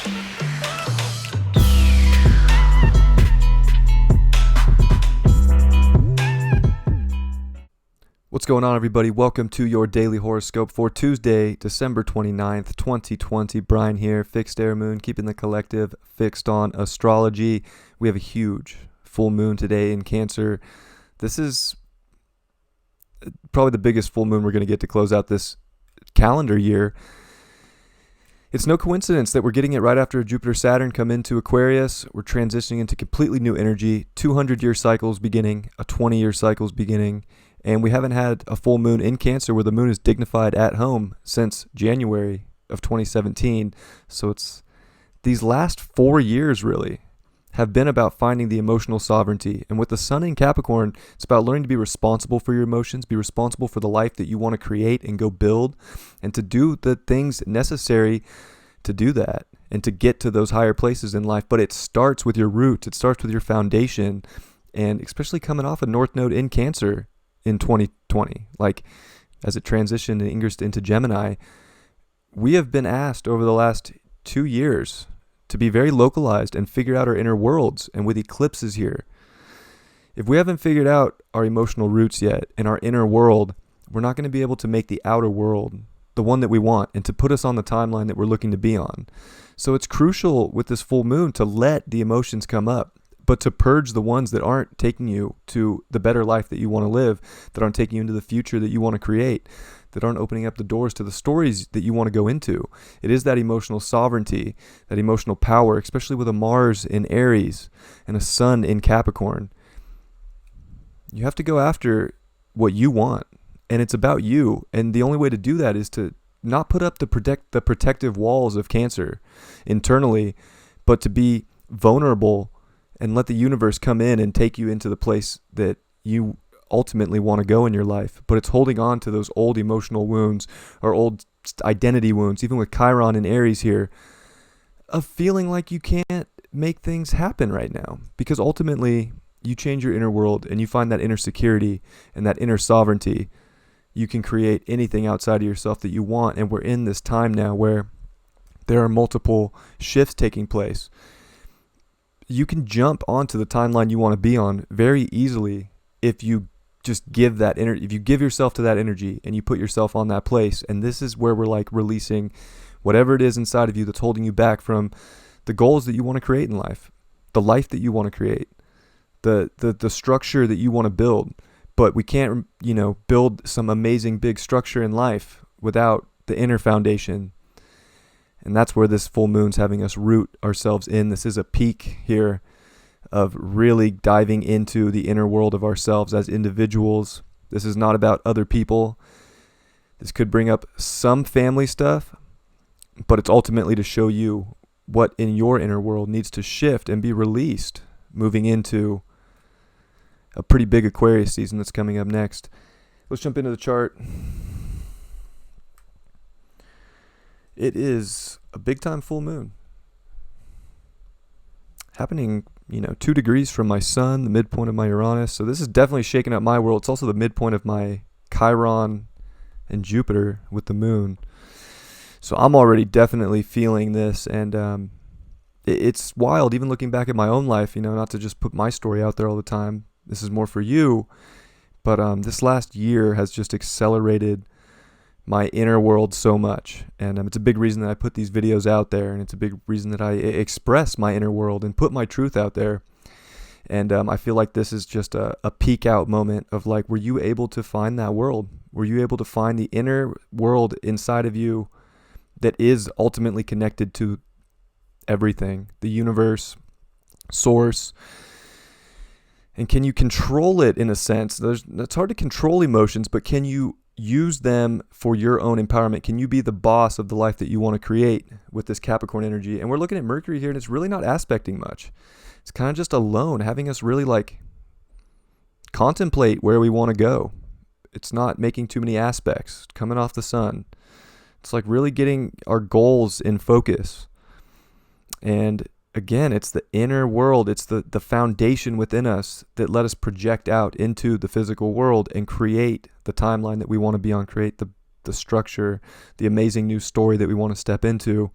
What's going on, everybody? Welcome to your daily horoscope for Tuesday, December 29th, 2020. Brian here, fixed air moon, keeping the collective fixed on astrology. We have a huge full moon today in Cancer. This is probably the biggest full moon we're going to get to close out this calendar year. It's no coincidence that we're getting it right after Jupiter-Saturn come into Aquarius. We're transitioning into completely new energy, 200-year cycles beginning, a 20-year cycles beginning. And we haven't had a full moon in Cancer where the moon is dignified at home since January of 2017. So it's these last 4 years really have been about finding the emotional sovereignty. And with the sun in Capricorn, it's about learning to be responsible for your emotions, be responsible for the life that you want to create and go build, and to do the things necessary to do that and to get to those higher places in life. But it starts with your roots. It starts with your foundation. And especially coming off a North Node in Cancer in 2020, like as it transitioned and ingressed into Gemini, we have been asked over the last 2 years to be very localized and figure out our inner worlds. And with eclipses here, if we haven't figured out our emotional roots yet and our inner world, we're not going to be able to make the outer world the one that we want and to put us on the timeline that we're looking to be on. So it's crucial with this full moon to let the emotions come up, but to purge the ones that aren't taking you to the better life that you want to live, that aren't taking you into the future that you want to create, that aren't opening up the doors to the stories that you want to go into. It is that emotional sovereignty, that emotional power, especially with a Mars in Aries and a Sun in Capricorn. You have to go after what you want, and it's about you. And the only way to do that is to not put up the protective walls of Cancer internally, but to be vulnerable and let the universe come in and take you into the place that you ultimately want to go in your life. But it's holding on to those old emotional wounds or old identity wounds, even with Chiron and Aries here, of feeling like you can't make things happen right now. Because ultimately, you change your inner world and you find that inner security and that inner sovereignty. You can create anything outside of yourself that you want. And we're in this time now where there are multiple shifts taking place. You can jump onto the timeline you want to be on very easily if you just give that if you give yourself to that energy and you put yourself on that place. And this is where we're like releasing whatever it is inside of you that's holding you back from the goals that you want to create in life, the life that you want to create, the structure that you want to build. But we can't, build some amazing big structure in life without the inner foundation. And that's where this full moon's having us root ourselves in. This is a peak here of really diving into the inner world of ourselves as individuals. This is not about other people. This could bring up some family stuff, but it's ultimately to show you what in your inner world needs to shift and be released moving into a pretty big Aquarius season that's coming up next. Let's jump into the chart. It is a big time full moon happening, 2 degrees from my sun, the midpoint of my Uranus. So this is definitely shaking up my world. It's also the midpoint of my Chiron and Jupiter with the moon. So I'm already definitely feeling this. And it's wild, even looking back at my own life, not to just put my story out there all the time. This is more for you. But this last year has just accelerated my inner world so much. And it's a big reason that I put these videos out there. And it's a big reason that I express my inner world and put my truth out there. And I feel like this is just a peek out moment of like, were you able to find that world? Were you able to find the inner world inside of you that is ultimately connected to everything, the universe, source? And can you control it in a sense? It's hard to control emotions, but can you use them for your own empowerment? Can you be the boss of the life that you want to create with this Capricorn energy? And we're looking at Mercury here, and it's really not aspecting much. It's kind of just alone, having us really like contemplate where we want to go. It's not making too many aspects coming off the sun. It's like really getting our goals in focus. And again, it's the inner world. It's the foundation within us that let us project out into the physical world and create the timeline that we want to be on, create the structure, the amazing new story that we want to step into.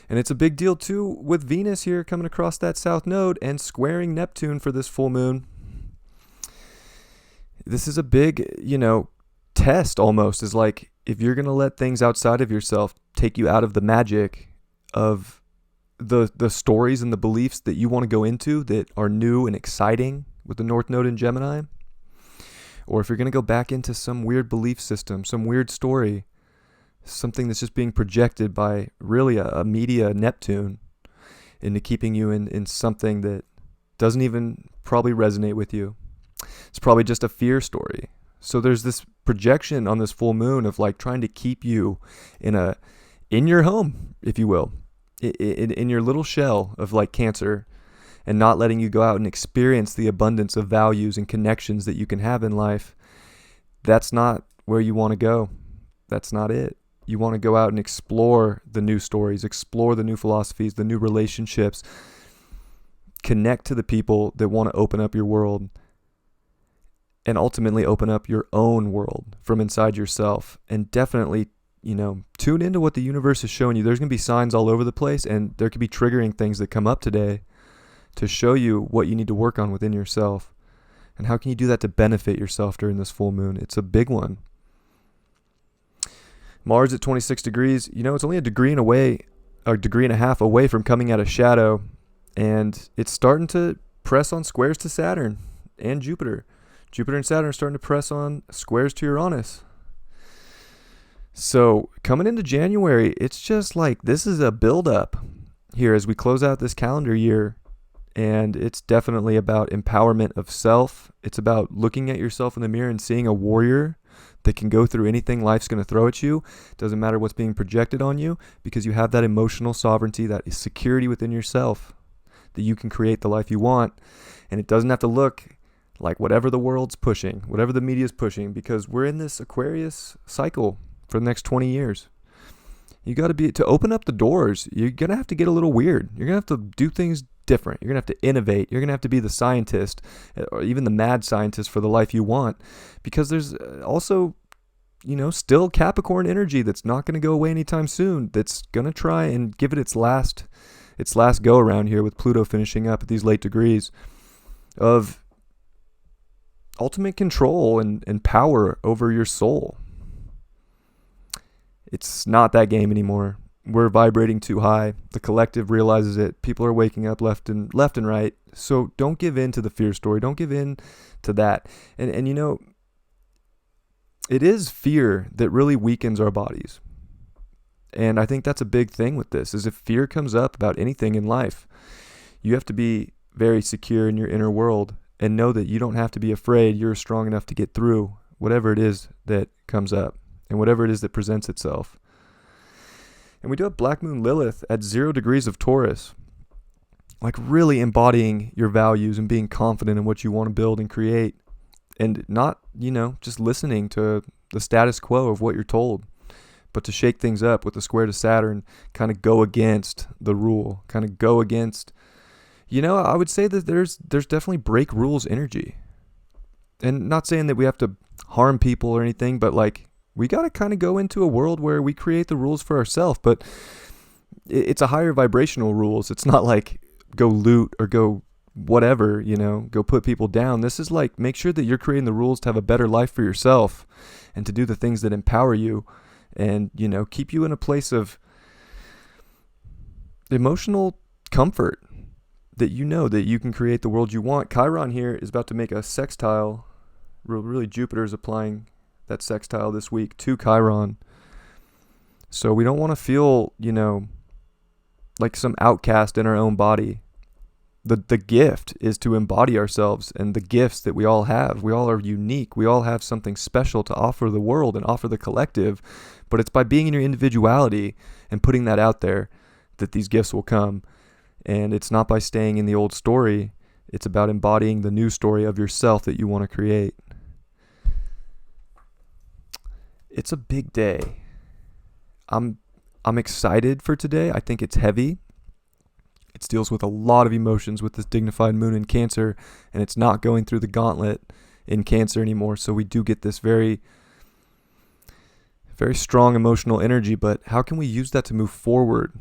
And it's a big deal too with Venus here coming across that south node and squaring Neptune for this full moon. This is a big, test almost. Is like, if you're going to let things outside of yourself take you out of the magic of the stories and the beliefs that you want to go into that are new and exciting with the North Node in Gemini, or if you're going to go back into some weird belief system, some weird story, something that's just being projected by really a media Neptune into keeping you in something that doesn't even probably resonate with you. It's probably just a fear story. So there's this projection on this full moon of like trying to keep you in your home, if you will, in your little shell of like Cancer, and not letting you go out and experience the abundance of values and connections that you can have in life. That's not where you want to go. That's not it. You want to go out and explore the new stories, explore the new philosophies, the new relationships, connect to the people that want to open up your world, and ultimately open up your own world from inside yourself. And definitely, tune into what the universe is showing you. There's going to be signs all over the place, and there could be triggering things that come up today to show you what you need to work on within yourself. And how can you do that to benefit yourself during this full moon? It's a big one. Mars at 26 degrees, it's only a degree and a half away from coming out of shadow, and it's starting to press on squares to Saturn and Jupiter. Jupiter and Saturn are starting to press on squares to Uranus. So coming into January, it's just like this is a build-up here as we close out this calendar year. And it's definitely about empowerment of self. It's about looking at yourself in the mirror and seeing a warrior that can go through anything life's going to throw at you. Doesn't matter what's being projected on you, because you have that emotional sovereignty, that is security within yourself, that you can create the life you want. And it doesn't have to look like whatever the world's pushing, whatever the media's pushing, because we're in this Aquarius cycle for the next 20 years. You got to open up the doors. You're going to have to get a little weird. You're going to have to do things different. You're going to have to innovate. You're going to have to be the scientist, or even the mad scientist, for the life you want, because there's also, still Capricorn energy that's not going to go away anytime soon, that's going to try and give it its last go around here, with Pluto finishing up at these late degrees of ultimate control and power over your soul. It's not that game anymore. We're vibrating too high. The collective realizes it. People are waking up left and right. So don't give in to the fear story. Don't give in to that. And it is fear that really weakens our bodies. And I think that's a big thing with this, is if fear comes up about anything in life, you have to be very secure in your inner world and know that you don't have to be afraid. You're strong enough to get through whatever it is that comes up and whatever it is that presents itself. And we do have Black Moon Lilith at 0 degrees of Taurus, like really embodying your values and being confident in what you want to build and create, and not, just listening to the status quo of what you're told, but to shake things up with the square to Saturn, kind of go against the rule, kind of go against, I would say that there's definitely break rules energy. And not saying that we have to harm people or anything, but like, we got to kind of go into a world where we create the rules for ourselves, but it's a higher vibrational rules. It's not like go loot or go whatever, go put people down. This is like, make sure that you're creating the rules to have a better life for yourself and to do the things that empower you and, keep you in a place of emotional comfort, that that you can create the world you want. Chiron here is about to make a sextile. Really, Jupiter is applying that sextile this week to Chiron. So we don't want to feel, like some outcast in our own body. The gift is to embody ourselves and the gifts that we all have. We all are unique. We all have something special to offer the world and offer the collective. But it's by being in your individuality and putting that out there that these gifts will come. And it's not by staying in the old story. It's about embodying the new story of yourself that you want to create. It's a big day. I'm excited for today. I think it's heavy. It deals with a lot of emotions with this dignified moon in Cancer, and it's not going through the gauntlet in Cancer anymore. So we do get this very, very strong emotional energy, but how can we use that to move forward?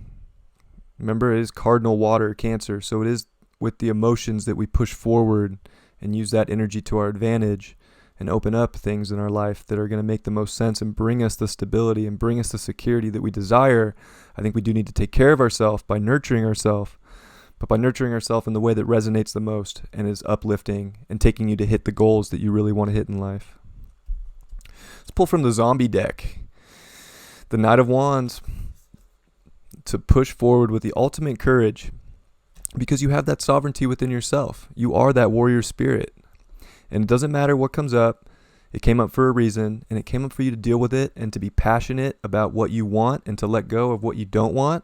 Remember, it is cardinal water, Cancer. So it is with the emotions that we push forward and use that energy to our advantage and open up things in our life that are going to make the most sense and bring us the stability and bring us the security that we desire. I think we do need to take care of ourselves by nurturing ourselves, but by nurturing ourselves in the way that resonates the most and is uplifting and taking you to hit the goals that you really want to hit in life. Let's pull from the zombie deck. The Knight of Wands. To push forward with the ultimate courage, because you have that sovereignty within yourself. You are that warrior spirit. And it doesn't matter what comes up. It came up for a reason, and it came up for you to deal with it and to be passionate about what you want and to let go of what you don't want.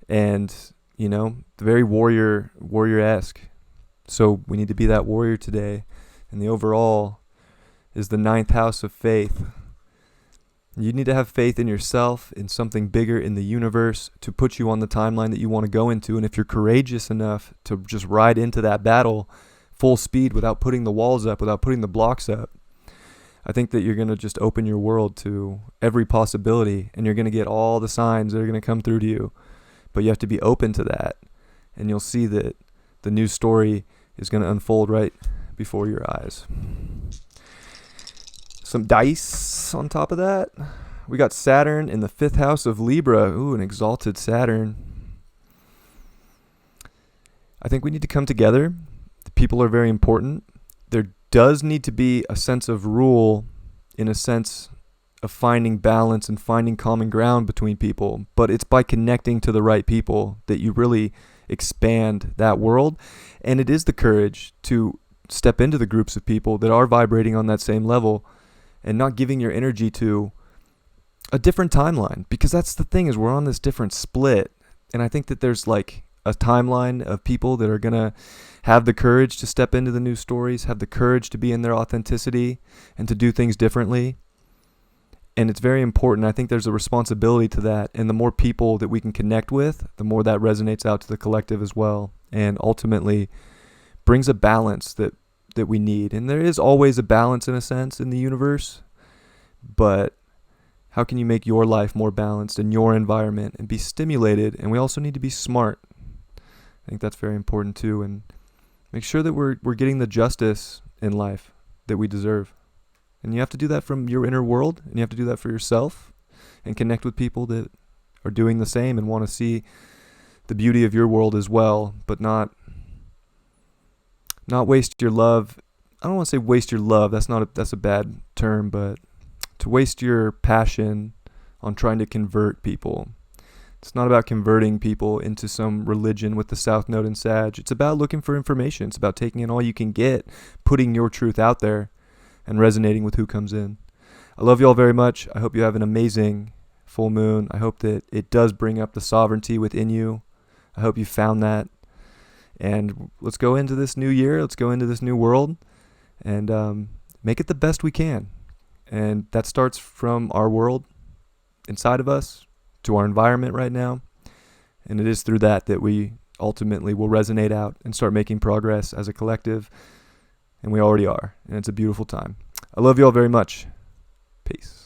And, very warrior-esque. So we need to be that warrior today. And the overall is the 9th house of faith. You need to have faith in yourself, in something bigger, in the universe, to put you on the timeline that you want to go into. And if you're courageous enough to just ride into that battle full speed without putting the walls up, without putting the blocks up, I think that you're going to just open your world to every possibility, and you're going to get all the signs that are going to come through to you. But you have to be open to that, and you'll see that the new story is going to unfold right before your eyes. Some dice on top of that. We got Saturn in the 5th house of Libra. Ooh, an exalted Saturn. I think we need to come together. The people are very important. There does need to be a sense of rule, in a sense of finding balance and finding common ground between people. But it's by connecting to the right people that you really expand that world. And it is the courage to step into the groups of people that are vibrating on that same level, and not giving your energy to a different timeline. Because that's the thing, is we're on this different split. And I think that there's like a timeline of people that are going to have the courage to step into the new stories, have the courage to be in their authenticity and to do things differently. And it's very important. I think there's a responsibility to that. And the more people that we can connect with, the more that resonates out to the collective as well. And ultimately brings a balance that we need. And there is always a balance, in a sense, in the universe. But how can you make your life more balanced in your environment and be stimulated? And we also need to be smart. I think that's very important too. And make sure that we're getting the justice in life that we deserve. And you have to do that from your inner world, and you have to do that for yourself, and connect with people that are doing the same and want to see the beauty of your world as well, but not waste your love. I don't want to say waste your love. That's a bad term, but to waste your passion on trying to convert people. It's not about converting people into some religion with the South Node and Sag. It's about looking for information. It's about taking in all you can get, putting your truth out there, and resonating with who comes in. I love you all very much. I hope you have an amazing full moon. I hope that it does bring up the sovereignty within you. I hope you found that. And let's go into this new year. Let's go into this new world and make it the best we can. And that starts from our world inside of us to our environment right now. And it is through that we ultimately will resonate out and start making progress as a collective. And we already are. And it's a beautiful time. I love you all very much. Peace.